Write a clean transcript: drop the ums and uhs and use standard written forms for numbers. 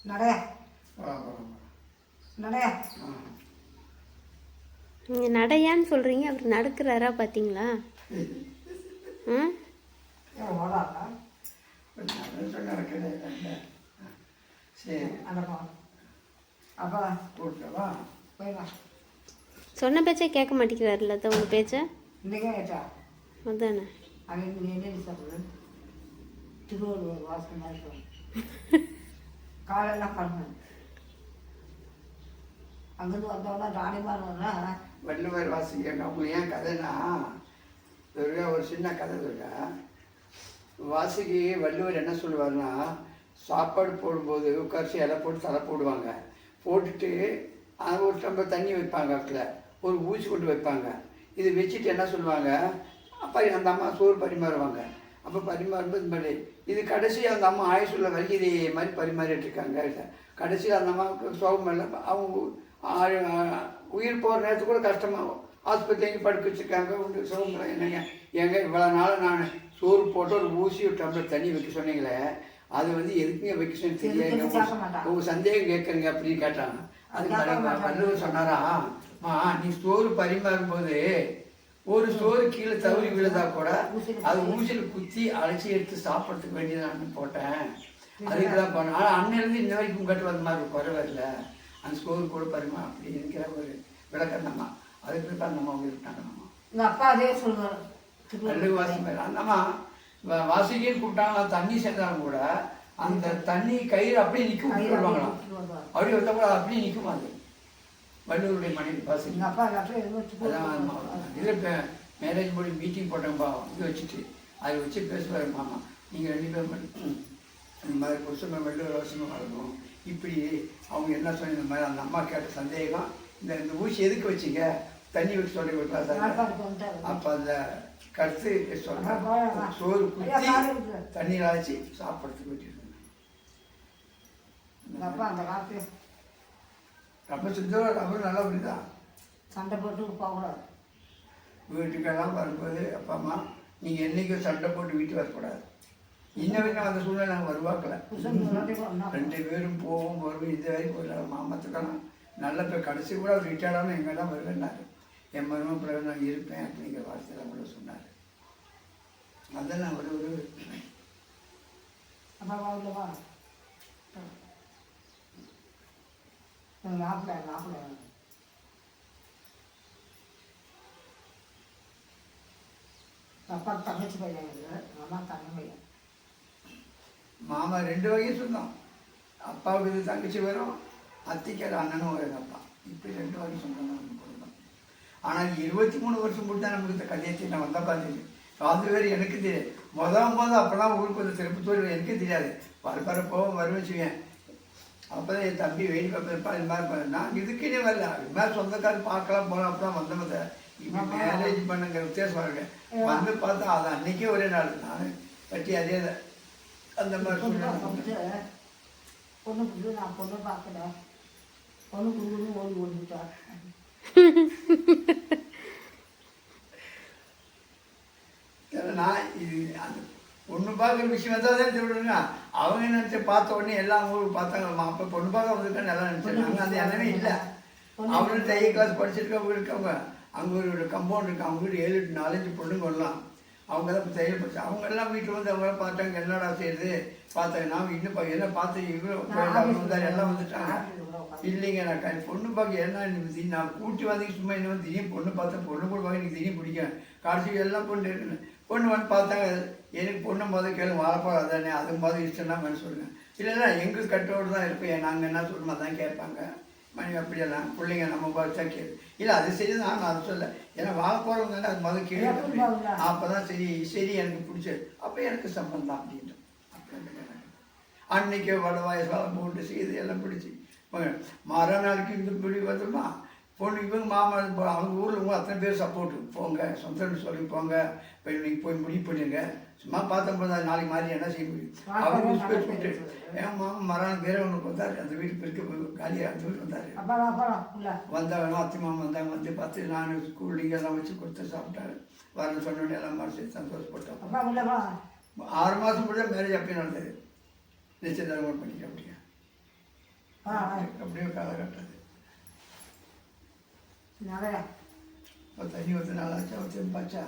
நடையா நடையா நீங்கள் நடையான்னு சொல்கிறீங்க, அவர் நடக்கிறாரா பார்த்தீங்களா? ம் சரி அடப்பா அப்பா கூப்பிட்டவா போய்வா. சொன்ன பேச்சே கேட்க மாட்டேங்கிறாருல்ல தான் உங்கள் பேச்சை. இன்றைக்கே கேட்டா அதானே அவன் என்ன சாப்பிடு திருவள்ளுவர் வாசல் மாதிரி சொல்லணும். காலெல்லாம் பண்ணு அங்கேருந்து வந்தோம்னா ராணிமார்னா வள்ளுவர் வாசிக்க அவங்க ஏன் கதைனா துர்கா ஒரு சின்ன கதை துர்கா. வாசிக்கு வள்ளுவர் என்ன சொல்லுவார்னா, சாப்பாடு போடும்போது உட்காரிச்சு இலை போட்டு தலை போடுவாங்க. போட்டுட்டு ஒரு டம்ளர் தண்ணி வைப்பாங்க, இடத்துல ஒரு ஊசி கொண்டு வைப்பாங்க. இது வச்சுட்டு என்ன சொல்லுவாங்க, அப்போ அந்த அம்மா சோறு பரிமாறுவாங்க. அப்போ பரிமாறும்போது இந்த மாதிரி இது கடைசி அந்த அம்மா ஆயுசுள்ள வரைக்கும் இதே மாதிரி பரிமாறிட்டு இருக்காங்க. கடைசியில் அந்த அம்மாவுக்கு சோகம் இல்லை, அவங்க உயிர் போகிற நேரத்துக்கு கூட கஷ்டமாகும். ஆஸ்பத்திரி எங்கே படுக்க வச்சுருக்காங்க, ஒன்று சோகம் என்னங்க எங்க இவ்வளோ நாள் நான் சோறு போட்டு ஒரு ஊசி ஒரு டம்ளர் தண்ணி வைக்க சொன்னீங்களே, அது எதுக்குங்க வைக்க சொன்னு தெரியாது, உங்கள் சந்தேகம் கேட்குறீங்க அப்படின்னு கேட்டாங்க. அது வள்ளுவர் சொன்னாரா, நீ சோறு பரிமாறும் போது ஒரு சோறு கீழே தவறி விழுதா கூட அது ஊசியில் குத்தி அழைச்சி எடுத்து சாப்பிட்றதுக்கு வேண்டியது போட்டேன், அதுக்கு தான் போனேன். ஆனால் அன்னிலிருந்து இன்ன வரைக்கும் உங்கள்கிட்ட வந்த மாதிரி குறை வரல, அந்த சோறு கூட பரிமா அப்படி இருக்கிற ஒரு விளக்கம் நம்ம அதுக்கு தான் நம்ம அவங்க இருக்காங்க. நம்ம எங்கள் அப்பா அதே சொல்லுவார் வள்ளுவர் வாசி மாதிரி அந்த அம்மா வாசிக்கின்னு கூப்பிட்டாங்க. தண்ணி சேர்ந்தாலும் கூட அந்த தண்ணி கயிறு அப்படியே நிற்கும் விட்டுருவாங்களாம். அப்படி வந்தா கூட அப்படியே நிற்குமா அது வள்ளுவருடைய மனைவி வாசி. இதில் மேரேஜ் போய் மீட்டிங் போட்டோம்பா இது வச்சுட்டு அதை வச்சு பேசுவார் மாமா, நீங்கள் 2 பேரும் இந்த மாதிரி புருஷன் வள்ளுவர் வாசமாக வளரணும் இப்படி அவங்க என்ன சொன்ன இந்த மாதிரி அந்த அம்மா கேட்ட சந்தேகம், இந்த ஊசி எதுக்கு வச்சிங்க தண்ணி வச்சு சொல்லி கொடுத்தா. அப்போ அந்த கருத்து சொல்கிறேன், சோறு குத்தி தண்ணீர் ஆச்சு சாப்பிட்றதுக்கு விட்டுருங்க. அந்த காப்பி ரொம்ப சிந்தவர் அவரும் நல்லா அப்படிதான் சண்டை போட்டு போகக்கூடாது. வீட்டுக்கெல்லாம் வரும்போது அப்பா அம்மா நீங்கள் என்றைக்கும் சண்டை போட்டு வீட்டு வரக்கூடாது. இன்னும் அந்த சூழ்நிலை நாங்கள் வருவாக்கல. 2 பேரும் போவோம் வருவோம். இது வரைக்கும் போயிடலாம் மாமத்துக்கெல்லாம் நல்ல பேர். கடைசி கூட அவர் ரிட்டையர்டாகவும் எங்கே தான் வருவேன்னாரு. என் மருமக பிறகு நான் இருப்பேன் அப்படிங்கிற வார்த்தையெல்லாம் கூட சொன்னார். அதெல்லாம் ஒரு அப்பா தங்கச்சி பையன் அம்மா தங்க பையன் மாமா 2 வகையும் சொன்னோம். அப்பாவுக்கு இது தங்கச்சி வரும், அத்திக்கு அது அண்ணனும் வரும். அப்பா இப்படி 2 வகை சொந்தம் கொடுத்தோம். ஆனால் 23 வருஷம் கூட தான் நமக்கு இந்த கதையத்தை நான் வந்தால் பார்த்துருக்கு. அது வேறு எனக்கு தெரியாது. முதல் அப்போலாம் ஊருக்கு வந்து திருப்பத்தூர் எனக்கு தெரியாது. வர போவோம் வருவேன் செய்வேன். அப்போ தான் என் தம்பி வெயில் பார்ப்பா இது மாதிரி நான் இதுக்குன்னே வரல. இது மாதிரி சொந்தக்காரர் பார்க்கலாம் போகலாம் அப்போ தான் வந்தமத்தை இப்போ மேரேஜ் பண்ணுங்கிற வித்தியாசம் பாருங்க. வந்து பார்த்தா அது அன்றைக்கே ஒரே நாள் நான் கட்டி அதே அந்த மாதிரி பொண்ணு புது நான் பொண்ணு பார்க்கல, பொண்ணு புதுன்னு ஓடி ஓடிட்டார். நான் இது அந்த பொண்ணு பார்க்குற விஷயம் வந்தால் தான் சொல்லுங்க. அவங்க நினச்சி பார்த்த உடனே எல்லாம் ஊருக்கு பார்த்தாங்க. அப்போ பொண்ணு பார்க்க வந்துருக்கான்னு எல்லாம் நினச்சிருக்காங்க. அது என்னவே இல்லை. அவங்களும் தைய கிளாஸ் படிச்சிருக்கவங்க இருக்கவங்க. அங்கே ஒரு கம்பவுண்ட் இருக்கு, அவங்க வீடு 7 8 4 5 பொண்ணுங்க வரலாம். அவங்க தான் தையல் படிச்சு அவங்க எல்லாம் வீட்டில் வந்து அவங்க பார்த்தாங்க. என்னடா செய்யுது பார்த்தாங்க. நான் இன்னும் என்ன பார்த்து இவ்வளோ வந்தார் எல்லாம் வந்துட்டாங்க. இல்லைங்க நான் பொண்ணு பார்க்க என்ன நான் கூட்டி வந்து சும்மா என்ன வந்து திடீர்னு பொண்ணு பார்த்தேன். பொண்ணு கூட பார்க்க எனக்கு திடீர்னு பிடிக்கும். கடைசி எல்லாம் பொண்ணு இருக்குன்னு பொண்ணு வந்து பார்த்தாங்க. எனக்கு பொண்ணு முதல் கேள்வி வாழப்போம் அதானே அது முதல் இஷ்டம்னா மாதிரி சொல்லுங்கள். இல்லைன்னா எங்களுக்கு கட்டோடு தான் இருப்பேன். நாங்கள் என்ன சொல்லணுமோ தான் கேட்பாங்க. மணி அப்படியெல்லாம் பிள்ளைங்க நம்ம பார்த்தா கேள்வி இல்லை அது சரி தான். நான் அதை சொல்ல ஏன்னா வாழ போகிறவங்க தானே அது முதல் கேள்வி. அப்போ தான் சரி எனக்கு பிடிச்சது. அப்போ எனக்கு சம்பந்தம் தான் அப்படின்ட்டு அன்னைக்கு வடவாயசாலம் போட்டு செய்து எல்லாம் பிடிச்சி மறுநாளைக்கு இந்த பிடி வந்துமா பொண்ணு இவங்க மாமா அவங்க ஊரில் உங்க அத்தனை பேர் சப்போர்ட்டு போங்க சொந்தம்னு சொல்லி போங்க இப்போ நீங்கள் போய் முடிவு பண்ணிடுங்க. சும்மா பார்த்தோம் நாளைக்கு மாதிரி என்ன செய்ய முடியும். அவர் விட்டு என் மாமா மறுநாள் வேற ஒன்று வந்தார். அந்த வீட்டு பெருக்க காலியாக அந்த வீட்டு வந்தார். வந்தாங்க அத்தி மாமா வந்தாங்க. வந்து பார்த்து நான் ஸ்கூல் எல்லாம் வச்சு கொடுத்து சாப்பிட்டாரு. வரணும் சொன்னோடனே எல்லாம் மனசு சந்தோஷப்பட்டோம். 6 மாதம் கூட மேரேஜ் அப்பயே நடந்தது. நிச்சயதாரம் பண்ணிக்க அப்படிங்க. அப்படியே கதை கட்டுறது. நிறையா இப்போ தண்ணி ஊற்ற நாளாச்சா ஊற்றி பாச்சா